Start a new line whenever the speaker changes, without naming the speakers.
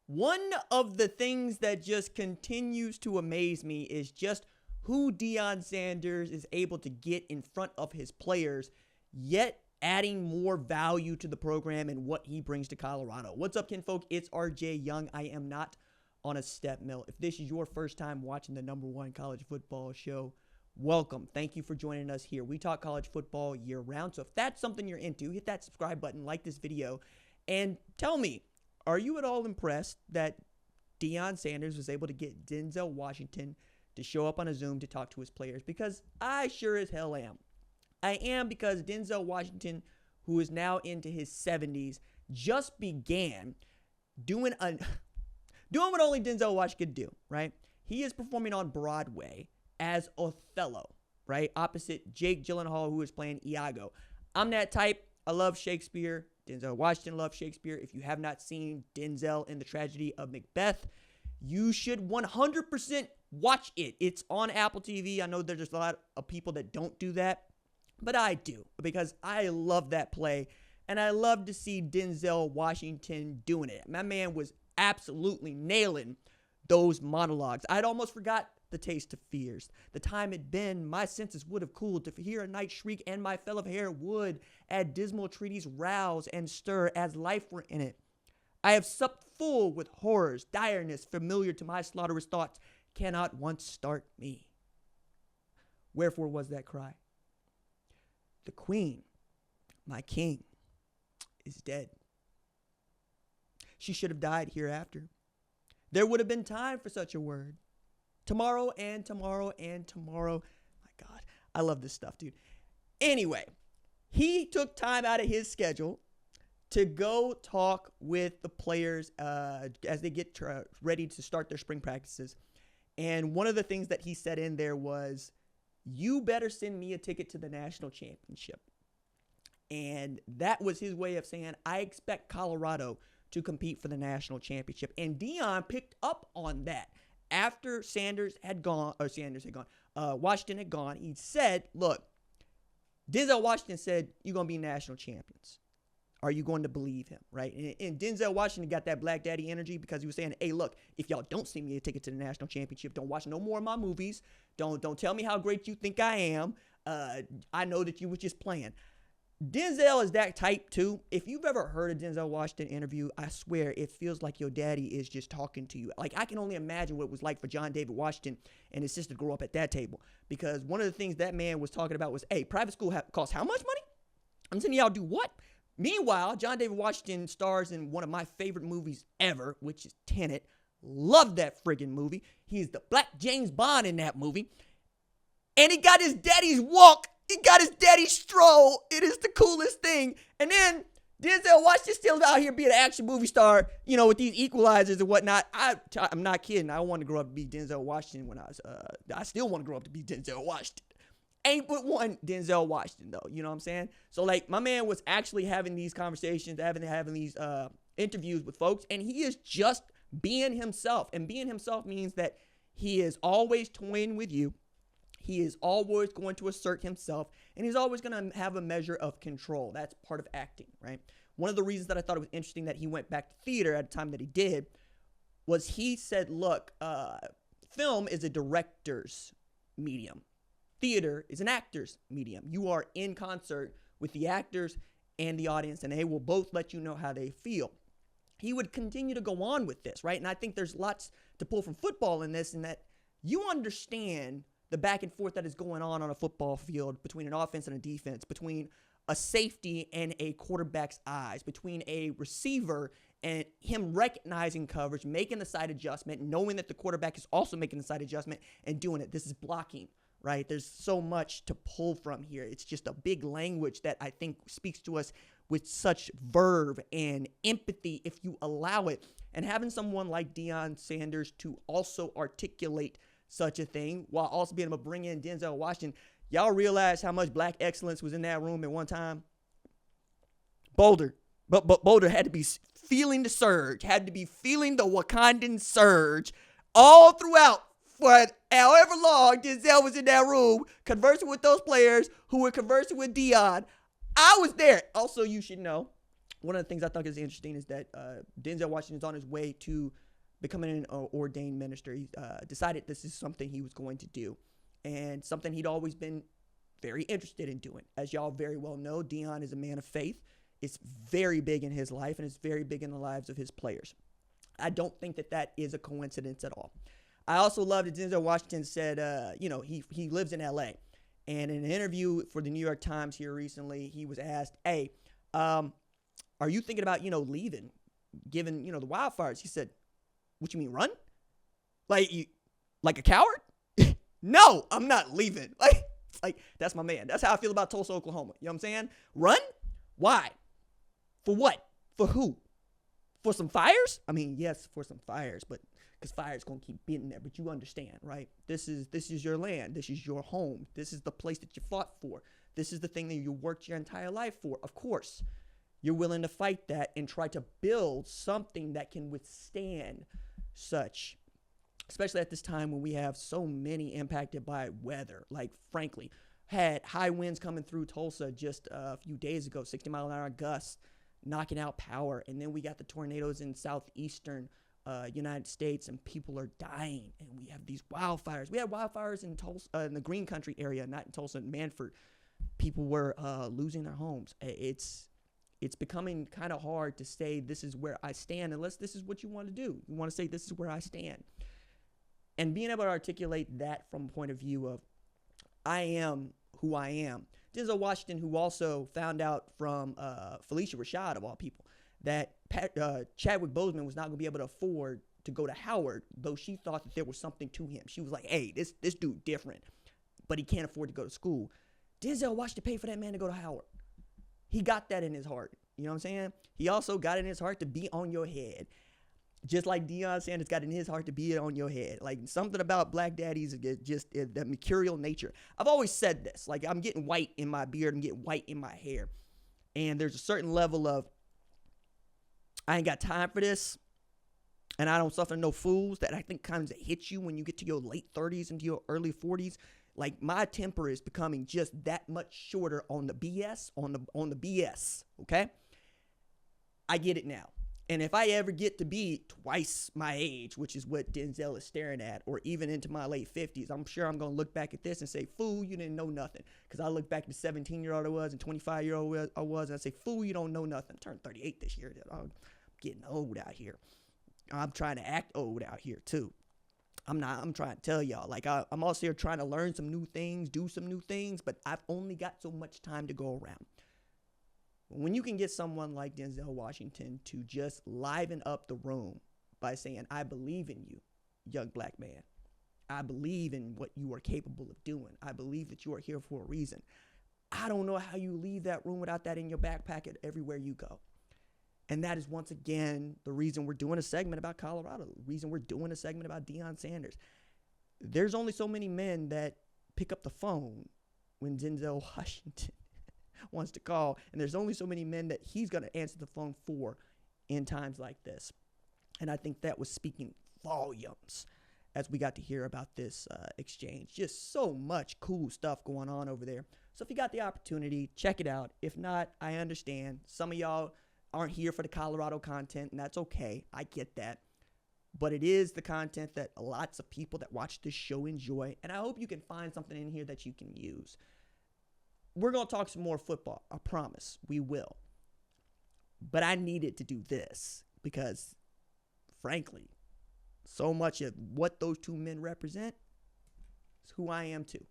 One of the things that just continues to amaze me is just who Deion Sanders is able to get in front of his players, yet adding more value to the program and what he brings to Colorado. What's up, kinfolk? It's RJ Young. I am not on a step mill. If this is your first time watching the #1 college football show, welcome. Thank you for joining us here. We talk college football year round. So if that's something you're into, hit that subscribe button, like this video, and tell me, are you at all impressed that Deion Sanders was able to get Denzel Washington to show up on a Zoom to talk to his players? Because I sure as hell am. I am, because Denzel Washington, who is now into his 70s, just began doing what only Denzel Washington could do, right? He is performing on Broadway as Othello, right? Opposite Jake Gyllenhaal, who is playing Iago. I'm that type. I love Shakespeare. Denzel Washington loves Shakespeare. If you have not seen Denzel in The Tragedy of Macbeth, you should 100% watch it. It's on Apple TV. I know there's just a lot of people that don't do that, but I do, because I love that play, and I love to see Denzel Washington doing it. My man was absolutely nailing those monologues. I'd almost forgot the taste of fears. The time had been, my senses would have cooled to hear a night shriek, and my fell of hair would at dismal treaties rouse and stir as life were in it. I have supped full with horrors, direness familiar to my slaughterous thoughts, cannot once start me. Wherefore was that cry? The queen, my king, is dead. She should have died hereafter. There would have been time for such a word. Tomorrow and tomorrow and tomorrow. My God, I love this stuff, dude. Anyway, he took time out of his schedule to go talk with the players as they get ready to start their spring practices. And one of the things that he said in there was, you better send me a ticket to the national championship. And that was his way of saying, I expect Colorado to compete for the national championship. And Deion picked up on that. After Washington had gone, he said, look, Denzel Washington said, you're going to be national champions. Are you going to believe him, right? And Denzel Washington got that Black Daddy energy, because he was saying, hey, look, if y'all don't send me a ticket to the national championship, don't watch no more of my movies. Don't tell me how great you think I am. I know that you was just playing. Denzel is that type too. If you've ever heard a Denzel Washington interview, I swear it feels like your daddy is just talking to you. Like, I can only imagine what it was like for John David Washington and his sister to grow up at that table. Because one of the things that man was talking about was, hey, private school costs how much money? I'm telling y'all do what? Meanwhile, John David Washington stars in one of my favorite movies ever, which is Tenet. Love that friggin' movie. He's the Black James Bond in that movie. And he got his daddy's walk. He got his daddy's stroll. It is the coolest thing. And then Denzel Washington still out here being an action movie star, you know, with these equalizers and whatnot. I'm not kidding. I wanted to grow up to be Denzel Washington when I still want to grow up to be Denzel Washington. Ain't but one Denzel Washington, though. You know what I'm saying? So, like, my man was actually having these conversations, having these interviews with folks, and he is just being himself. And being himself means that he is always toying with you. He is always going to assert himself, and he's always going to have a measure of control. That's part of acting, right? One of the reasons that I thought it was interesting that he went back to theater at the time that he did was he said, look, film is a director's medium. Theater is an actor's medium. You are in concert with the actors and the audience, and they will both let you know how they feel. He would continue to go on with this, right? And I think there's lots to pull from football in this, in that you understand the back and forth that is going on a football field between an offense and a defense, between a safety and a quarterback's eyes, between a receiver and him recognizing coverage, making the side adjustment, knowing that the quarterback is also making the side adjustment and doing it. This is blocking, right? There's so much to pull from here. It's just a big language that I think speaks to us with such verve and empathy if you allow it. And having someone like Deion Sanders to also articulate such a thing while also being able to bring in Denzel Washington. Y'all realize how much black excellence was in that room at one time? Boulder. But Boulder had to be feeling the surge, had to be feeling the Wakandan surge all throughout for however long Denzel was in that room conversing with those players who were conversing with Deion. I was there. Also, you should know, one of the things I thought is interesting is that Denzel Washington is on his way to becoming an ordained minister. He decided this is something he was going to do, and something he'd always been very interested in doing. As y'all very well know, Deion is a man of faith. It's very big in his life, and it's very big in the lives of his players. I don't think that is a coincidence at all. I also love that Denzel Washington said, he lives in L.A., and in an interview for the New York Times here recently, he was asked, hey, are you thinking about, leaving, given, the wildfires? He said, what you mean, run? Like a coward? No, I'm not leaving. Like, that's my man. That's how I feel about Tulsa, Oklahoma. You know what I'm saying? Run? Why? For what? For who? For some fires? I mean, yes, for some fires, but because fire's going to keep being there. But you understand, right? This is your land. This is your home. This is the place that you fought for. This is the thing that you worked your entire life for. Of course, you're willing to fight that and try to build something that can withstand such, especially at this time when we have so many impacted by weather. Like, frankly, had high winds coming through Tulsa just a few days ago, 60-mile-an-hour gusts, knocking out power. And then we got the tornadoes in southeastern United States, and people are dying. And we have these wildfires. We had wildfires in Tulsa, in the Green Country area, not in Tulsa, in Manford. People were losing their homes. It's becoming kind of hard to say this is where I stand unless this is what you want to do. You want to say this is where I stand. And being able to articulate that from a point of view of I am who I am. Denzel Washington, who also found out from Felicia Rashad, of all people, that Chadwick Boseman was not going to be able to afford to go to Howard, though she thought that there was something to him. She was like, hey, this dude different, but he can't afford to go to school. Denzel Washington paid for that man to go to Howard. He got that in his heart. You know what I'm saying? He also got it in his heart to be on your head. Just like Deion Sanders got in his heart to be on your head. Like, something about black daddies is just the mercurial nature. I've always said this. Like, I'm getting white in my beard and getting white in my hair. And there's a certain level of, I ain't got time for this. And I don't suffer no fools that I think kind of hits you when you get to your late 30s into your early 40s. Like, my temper is becoming just that much shorter on the BS, on the BS, okay? I get it now. And if I ever get to be twice my age, which is what Denzel is staring at, or even into my late 50s, I'm sure I'm going to look back at this and say, fool, you didn't know nothing. Because I look back at the 17-year-old I was and 25-year-old I was, and I say, fool, you don't know nothing. I turned 38 this year. I'm getting old out here. I'm trying to act old out here, too. I'm trying to tell y'all, like, I'm also here trying to learn some new things, do some new things, but I've only got so much time to go around. When you can get someone like Denzel Washington to just liven up the room by saying, I believe in you, young black man. I believe in what you are capable of doing. I believe that you are here for a reason. I don't know how you leave that room without that in your back pocket everywhere you go. And that is, once again, the reason we're doing a segment about Colorado, the reason we're doing a segment about Deion Sanders. There's only so many men that pick up the phone when Denzel Washington wants to call, and there's only so many men that he's going to answer the phone for in times like this. And I think that was speaking volumes as we got to hear about this exchange. Just so much cool stuff going on over there. So if you got the opportunity, check it out. If not, I understand. Some of y'all aren't here for the Colorado content, and that's okay. I get that. But it is the content that lots of people that watch this show enjoy, and I hope you can find something in here that you can use. We're going to talk some more football. I promise. We will. But I needed to do this because, frankly, so much of what those two men represent is who I am too.